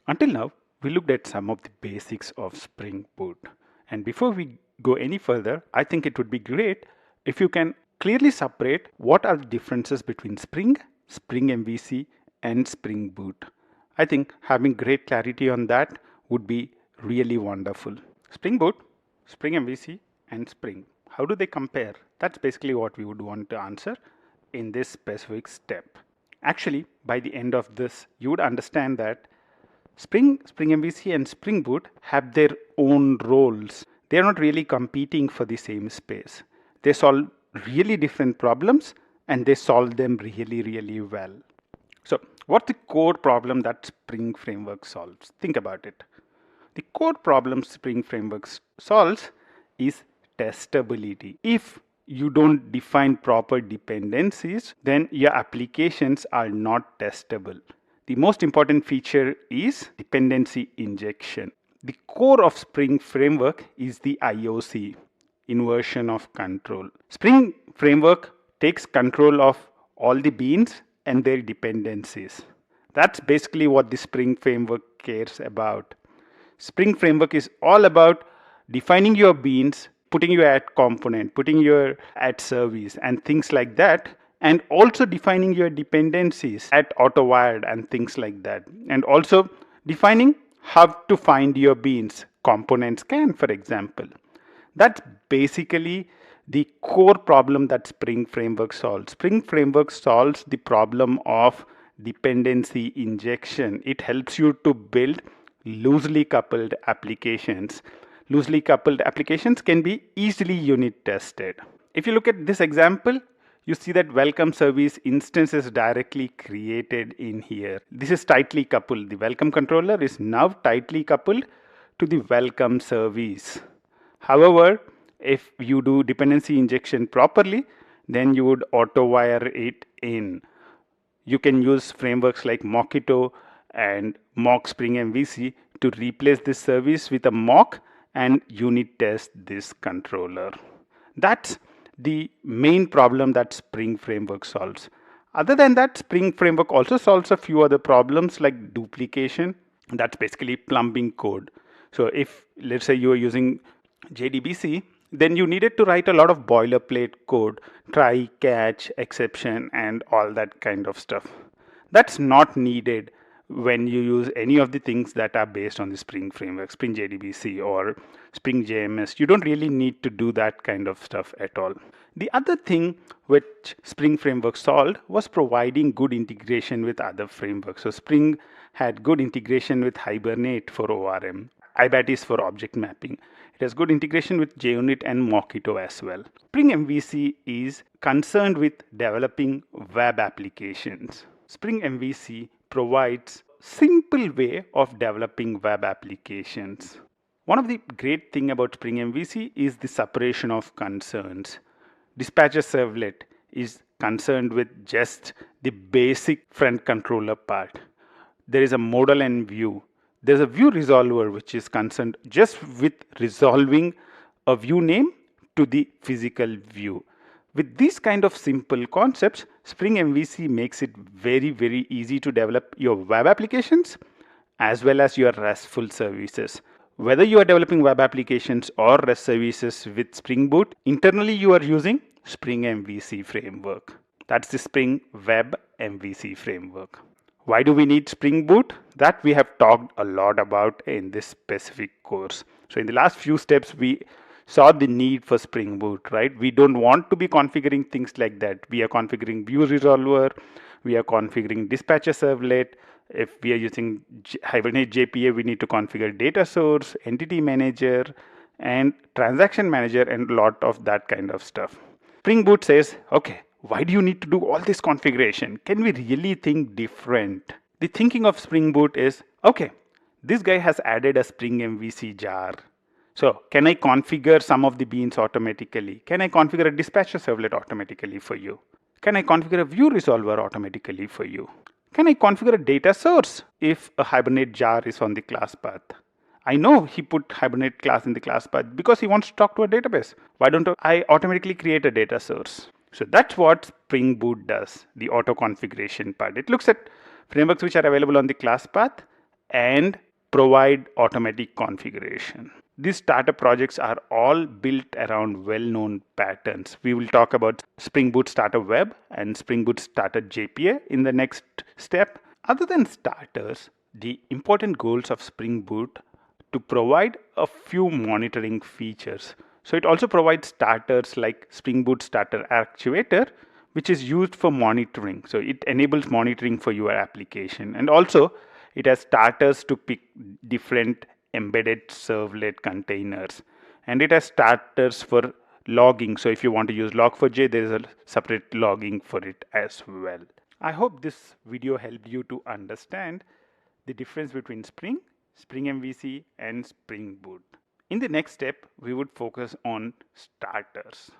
Until now, we looked at some of the basics of Spring Boot. And before we go any further, I think it would be great if you can clearly separate what are the differences between Spring, Spring MVC, and Spring Boot. I think having great clarity on that would be really wonderful. Spring Boot, Spring MVC, and Spring. How do they compare? That's basically what we would want to answer in this specific step. Actually, by the end of this, you would understand that Spring MVC, and Spring Boot have their own roles. They are not really competing for the same space. They solve really different problems and they solve them really, really well. So, what's the core problem that Spring Framework solves? Think about it. The core problem Spring Framework solves is testability. If you don't define proper dependencies, then your applications are not testable. The most important feature is dependency injection. The core of Spring Framework is the IOC, inversion of control. Spring Framework takes control of all the beans and their dependencies. That's basically what the Spring Framework cares about. Spring Framework is all about defining your beans, putting your at component, putting your at service, and things like that, and also defining your dependencies at auto-wired and things like that, and also defining how to find your beans, component scan, for example. That's basically the core problem that Spring Framework solves. Spring Framework solves the problem of dependency injection. It helps you to build loosely coupled applications. Loosely coupled applications can be easily unit tested. If you look at this example, you see that welcome service instance is directly created in here. This is tightly coupled. The welcome controller is now tightly coupled to the welcome service. However, if you do dependency injection properly, then you would auto wire it in. You can use frameworks like Mockito and mock Spring MVC to replace this service with a mock and unit test this controller. That's the main problem that Spring Framework solves. Other than that, Spring Framework also solves a few other problems like duplication. That's basically plumbing code. So if, let's say, you are using JDBC, then you needed to write a lot of boilerplate code, try, catch, exception, and all that kind of stuff. That's not needed when you use any of the things that are based on the Spring Framework, Spring JDBC or Spring JMS. You don't really need to do that kind of stuff at all. The other thing which Spring Framework solved was providing good integration with other frameworks. So Spring had good integration with Hibernate for ORM, IBATIS for object mapping. It has good integration with JUnit and Mockito as well. Spring MVC is concerned with developing web applications. Spring MVC provides simple way of developing web applications. One of the great thing about Spring MVC is the separation of concerns. Dispatcher servlet is concerned with just the basic front controller part. There is a modal and view. There's a view resolver which is concerned just with resolving a view name to the physical view. With these kind of simple concepts, Spring MVC makes it very, very easy to develop your web applications as well as your RESTful services. Whether you are developing web applications or REST services with Spring Boot, internally you are using Spring MVC framework. That's the Spring Web MVC framework. Why do we need Spring Boot? That we have talked a lot about in this specific course. So in the last few steps, we saw the need for Spring Boot, right? We don't want to be configuring things like that. We are configuring view resolver, we are configuring dispatcher servlet. If we are using Hibernate JPA, we need to configure data source, entity manager, and transaction manager, and a lot of that kind of stuff. Spring Boot says, okay, why do you need to do all this configuration? Can we really think different? The thinking of Spring Boot is, okay, this guy has added a Spring MVC jar. So can I configure some of the beans automatically? Can I configure a dispatcher servlet automatically for you? Can I configure a view resolver automatically for you? Can I configure a data source if a Hibernate jar is on the class path? I know he put Hibernate class in the class path because he wants to talk to a database. Why don't I automatically create a data source? So that's what Spring Boot does, the auto configuration part. It looks at frameworks which are available on the class path and provide automatic configuration. These starter projects are all built around well-known patterns. We will talk about Spring Boot Starter Web and Spring Boot Starter JPA in the next step. Other than starters, the important goals of Spring Boot to provide a few monitoring features. So it also provides starters like Spring Boot Starter Actuator, which is used for monitoring. So it enables monitoring for your application. And also it has starters to pick different embedded servlet containers. And it has starters for logging. So if you want to use Log4j, there is a separate logging for it as well. I hope this video helped you to understand the difference between Spring, Spring MVC, and Spring Boot. In the next step, we would focus on starters.